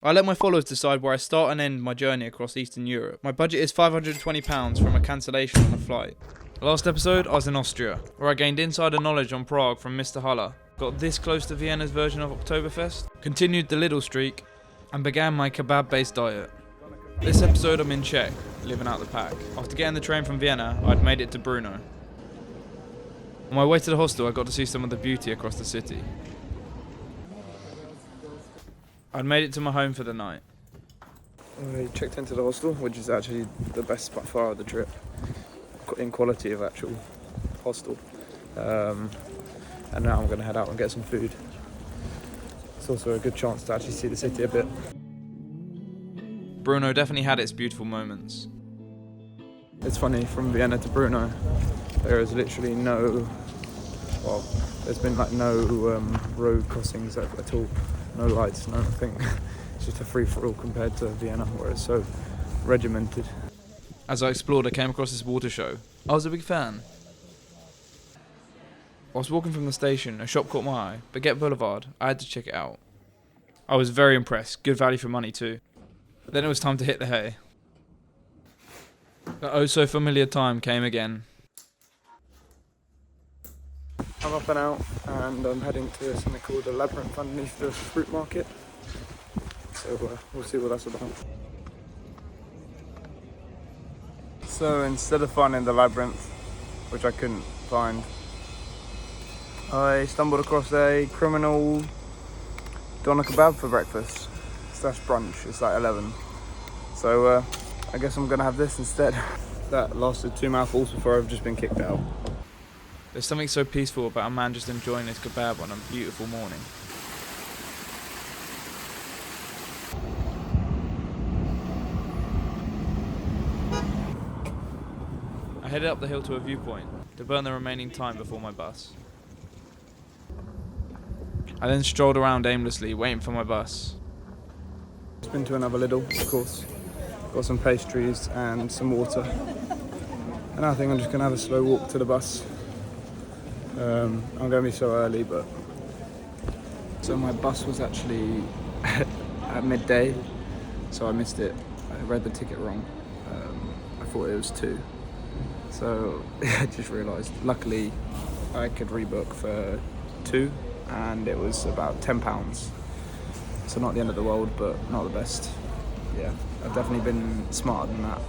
I let my followers decide where I start and end my journey across Eastern Europe. My budget is £520 from a cancellation on a flight. Last episode, I was in Austria, where I gained insider knowledge on Prague from Mr. Haller, got this close to Vienna's version of Oktoberfest, continued the Lidl streak, and began my kebab-based diet. This episode I'm in Czech, living out the pack. After getting the train from Vienna, I'd made it to Bruno. On my way to the hostel, I got to see some of the beauty across the city. I'd made it to my home for the night. I checked into the hostel, which is actually the best by far of the trip, in quality of actual hostel. And now I'm going to head out and get some food. It's also a good chance to actually see the city a bit. Bruno definitely had its beautiful moments. It's funny, from Vienna to Bruno, there is literally there's been like no road crossings at all. No lights, no nothing. It's just a free-for-all compared to Vienna, where it's so regimented. As I explored, I came across this water show. I was a big fan. Whilst walking from the station, a shop caught my eye, Baguette Boulevard. I had to check it out. I was very impressed, good value for money too. Then it was time to hit the hay. The oh so familiar time came again. I'm up and out, and I'm heading to something called a labyrinth underneath the fruit market. So we'll see what that's about. So instead of finding the labyrinth, which I couldn't find, I stumbled across a criminal doner kebab for breakfast. / brunch. It's like 11. So I guess I'm gonna have this instead. That lasted 2 mouthfuls before I've just been kicked out. There's something so peaceful about a man just enjoying his kebab on a beautiful morning. I headed up the hill to a viewpoint to burn the remaining time before my bus. I then strolled around aimlessly, waiting for my bus. Just been to another Lidl, of course. Got some pastries and some water. And I think I'm just gonna have a slow walk to the bus. I'm gonna be so early, but... So my bus was actually at midday, so I missed it. I read the ticket wrong. I thought it was 2. So I just realised, luckily I could rebook for 2, and it was about £10. So not the end of the world, but not the best. Yeah, I've definitely been smarter than that.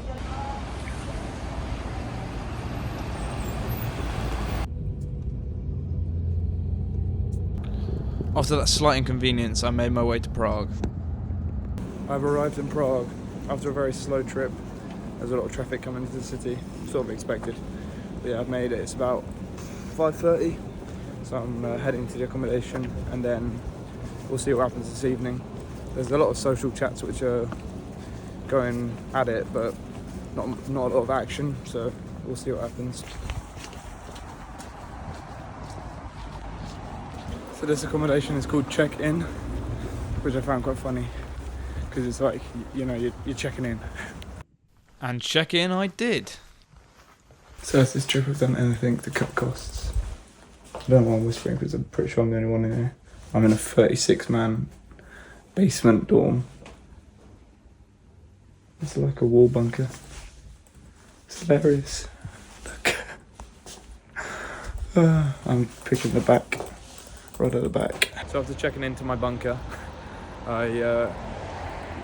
After that slight inconvenience, I made my way to Prague. I've arrived in Prague after a very slow trip. There's a lot of traffic coming into the city, sort of expected. But yeah, I've made it. It's about 5:30, so I'm heading to the accommodation, and then we'll see what happens this evening. There's a lot of social chats which are going at it, but not a lot of action, so we'll see what happens. So this accommodation is called Checkin, which I found quite funny, because it's like, you know, you're checking in. And check in I did. So has this trip have done anything to cut costs? I don't know why I'm whispering, because I'm pretty sure I'm the only one in here. I'm in a 36-man basement dorm. It's like a wall bunker. It's hilarious. Look. I'm picking the back. Right at the back. So after checking into my bunker, I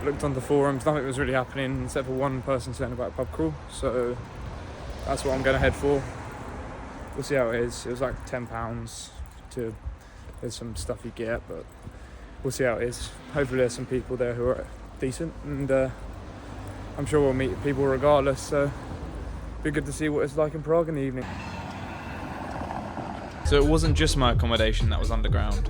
looked on the forums. Nothing was really happening except for one person saying about pub crawl. So that's what I'm going to head for. We'll see how it is. It was like £10 to. There's some stuff you get, but we'll see how it is. Hopefully there's some people there who are decent, and I'm sure we'll meet people regardless. So it'll be good to see what it's like in Prague in the evening. So it wasn't just my accommodation that was underground.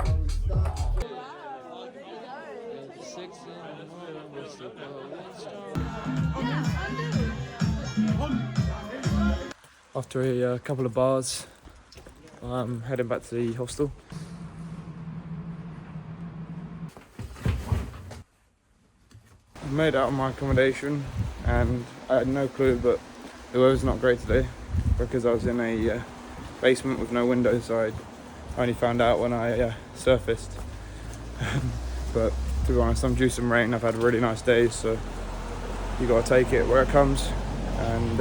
After a couple of bars, I'm heading back to the hostel. I made out of my accommodation, and I had no clue, but the weather's not great today because I was in a basement with no windows, so I only found out when I surfaced. But to be honest, I'm due some rain. I've had really nice days, so you got to take it where it comes. And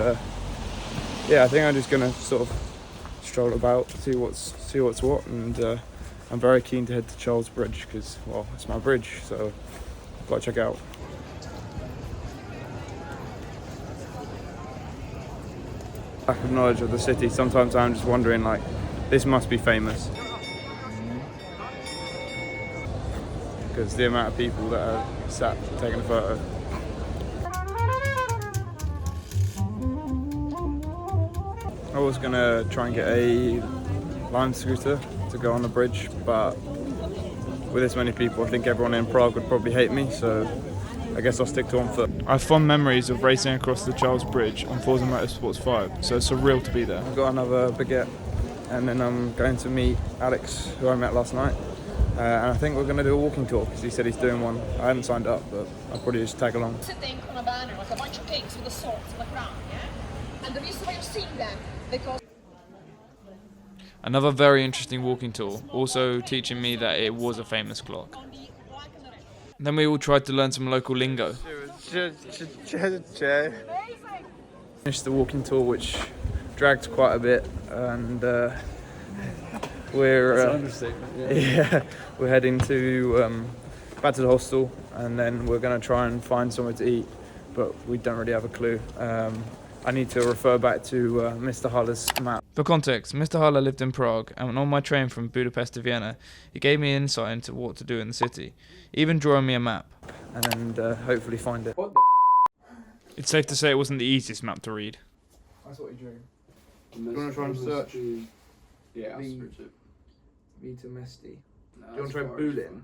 yeah, I think I'm just gonna sort of stroll about, see what's what, and I'm very keen to head to Charles Bridge because, well, it's my bridge, so I've got to check it out. Lack of knowledge of the city. Sometimes I'm just wondering, like, this must be famous because the amount of people that are sat taking a photo. I was gonna try and get a lime scooter to go on the bridge, but with this many people, I think everyone in Prague would probably hate me, so I guess I'll stick to on foot. I have fond memories of racing across the Charles Bridge on Forza Motorsports 5, so it's surreal to be there. I've got another baguette, and then I'm going to meet Alex, who I met last night, and I think we're going to do a walking tour, because he said he's doing one. I haven't signed up, but I'll probably just tag along. Sitting on a banner like a bunch of cakes with the salt in the crown, yeah? And the reason why you're seeing them, because... Another very interesting walking tour, also teaching me that it was a famous clock. Then we all tried to learn some local lingo. Finished the walking tour, which dragged quite a bit, and we're we're heading to back to the hostel, and then we're going to try and find somewhere to eat, but we don't really have a clue. I need to refer back to Mr. Haller's map. For context, Mr. Haller lived in Prague, and on my train from Budapest to Vienna, he gave me insight into what to do in the city, even drawing me a map. And hopefully find it. It's safe to say it wasn't the easiest map to read. That's what you're doing. Do you want to try and search? Yeah, I'll search it. Vita Mesti. Do No, you want to try Bulin?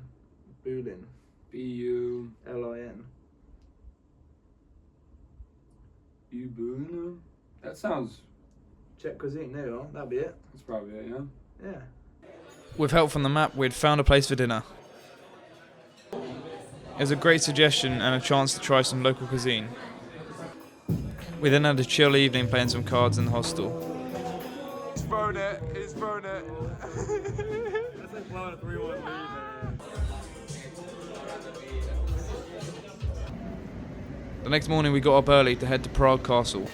Bulin. B-U-L-I-N. Bruno? That sounds... Czech cuisine, there you are. That'll be it. That's probably it, yeah? Yeah. With help from the map, we'd found a place for dinner. It was a great suggestion and a chance to try some local cuisine. We then had a chill evening playing some cards in the hostel. He's thrown it. He's thrown it. That's like blowing a 3-1 lead, man. The next morning we got up early to head to Prague Castle.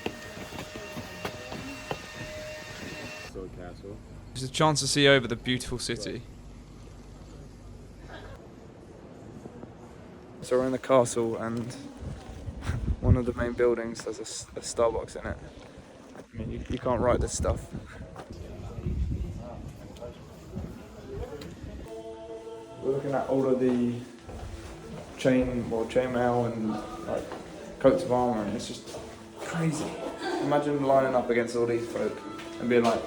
It's a chance to see over the beautiful city. So we're in the castle, and one of the main buildings has a Starbucks in it. I mean, you can't write this stuff. We're looking at all of the chainmail and like coats of armour, and it's just crazy. Imagine lining up against all these folk and being like,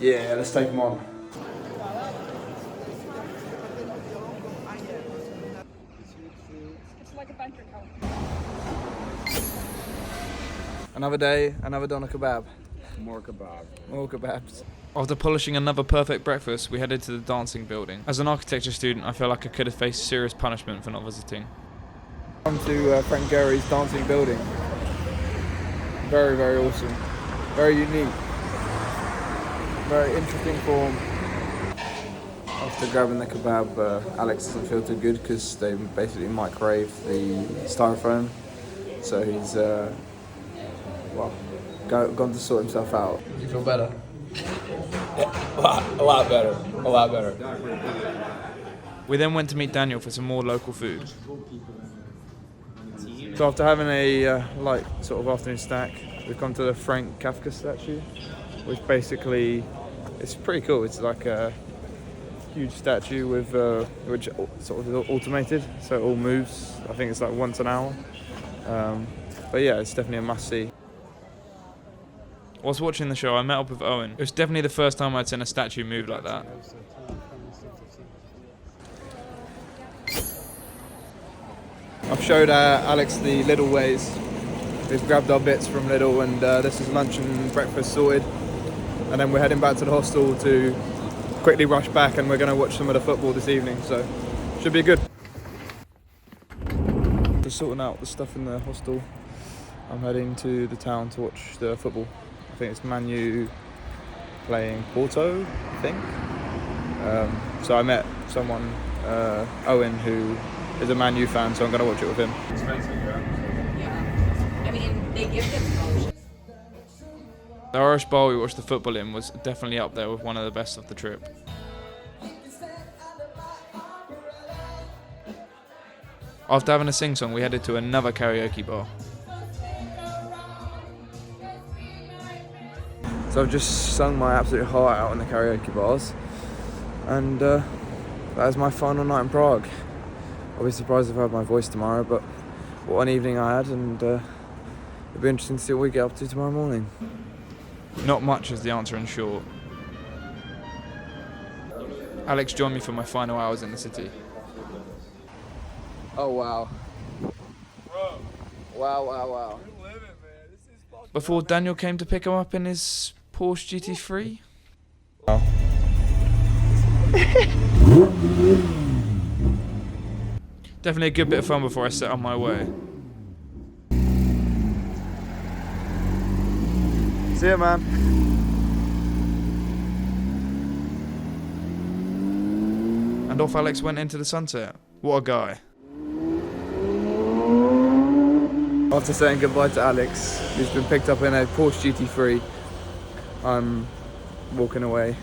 yeah, let's take them on. It's like a bank account. Another day, another doner kebab. More kebab. More kebabs. After polishing another perfect breakfast, we headed to the dancing building. As an architecture student, I feel like I could have faced serious punishment for not visiting. On to Frank Gehry's dancing building. Very, very awesome. Very unique. Very interesting form. After grabbing the kebab, Alex doesn't feel too good because they basically microwave the styrofoam. So he's gone to sort himself out. Do you feel better? Yeah, a lot better. A lot better. We then went to meet Daniel for some more local food. So after having a light sort of afternoon snack, we've come to the Frank Kafka statue, which basically, it's pretty cool. It's like a huge statue with which sort of automated, so it all moves. I think it's like once an hour. But yeah, it's definitely a must-see. Whilst watching the show, I met up with Owen. It was definitely the first time I'd seen a statue move like that. I've showed Alex the Lidl ways. We've grabbed our bits from Lidl, and this is lunch and breakfast sorted. And then we're heading back to the hostel to quickly rush back, and we're going to watch some of the football this evening, so should be good. Just sorting out the stuff in the hostel. I'm heading to the town to watch the football. I think it's Man U playing Porto, I think. So I met someone, Owen, who is a Man U fan, so I'm going to watch it with him. I mean, they give them promotions. The Irish bar we watched the football in was definitely up there with one of the best of the trip. After having a sing-song, we headed to another karaoke bar. So I've just sung my absolute heart out in the karaoke bars, and that was my final night in Prague. I'll be surprised if I have my voice tomorrow, but what an evening I had, and it'll be interesting to see what we get up to tomorrow morning. Not much is the answer in short. Alex joined me for my final hours in the city. Oh wow. Wow. Before Daniel came to pick him up in his Porsche GT3. Definitely a good bit of fun before I set on my way. See ya, man. And off Alex went into the sunset. What a guy. After saying goodbye to Alex, who's been picked up in a Porsche GT3, I'm walking away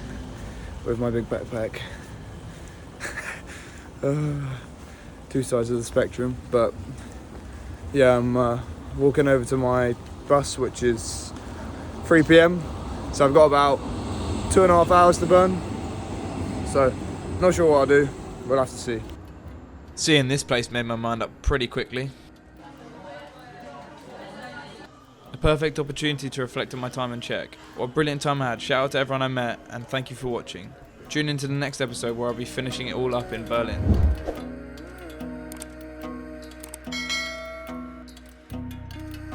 with my big backpack. Two sides of the spectrum, but yeah, I'm walking over to my bus, which is 3 PM, so I've got about 2.5 hours to burn, so not sure what I'll do, we'll have to see. Seeing this place made my mind up pretty quickly. A perfect opportunity to reflect on my time in Czech. What a brilliant time I had. Shout out to everyone I met, and thank you for watching. Tune in to the next episode where I'll be finishing it all up in Berlin.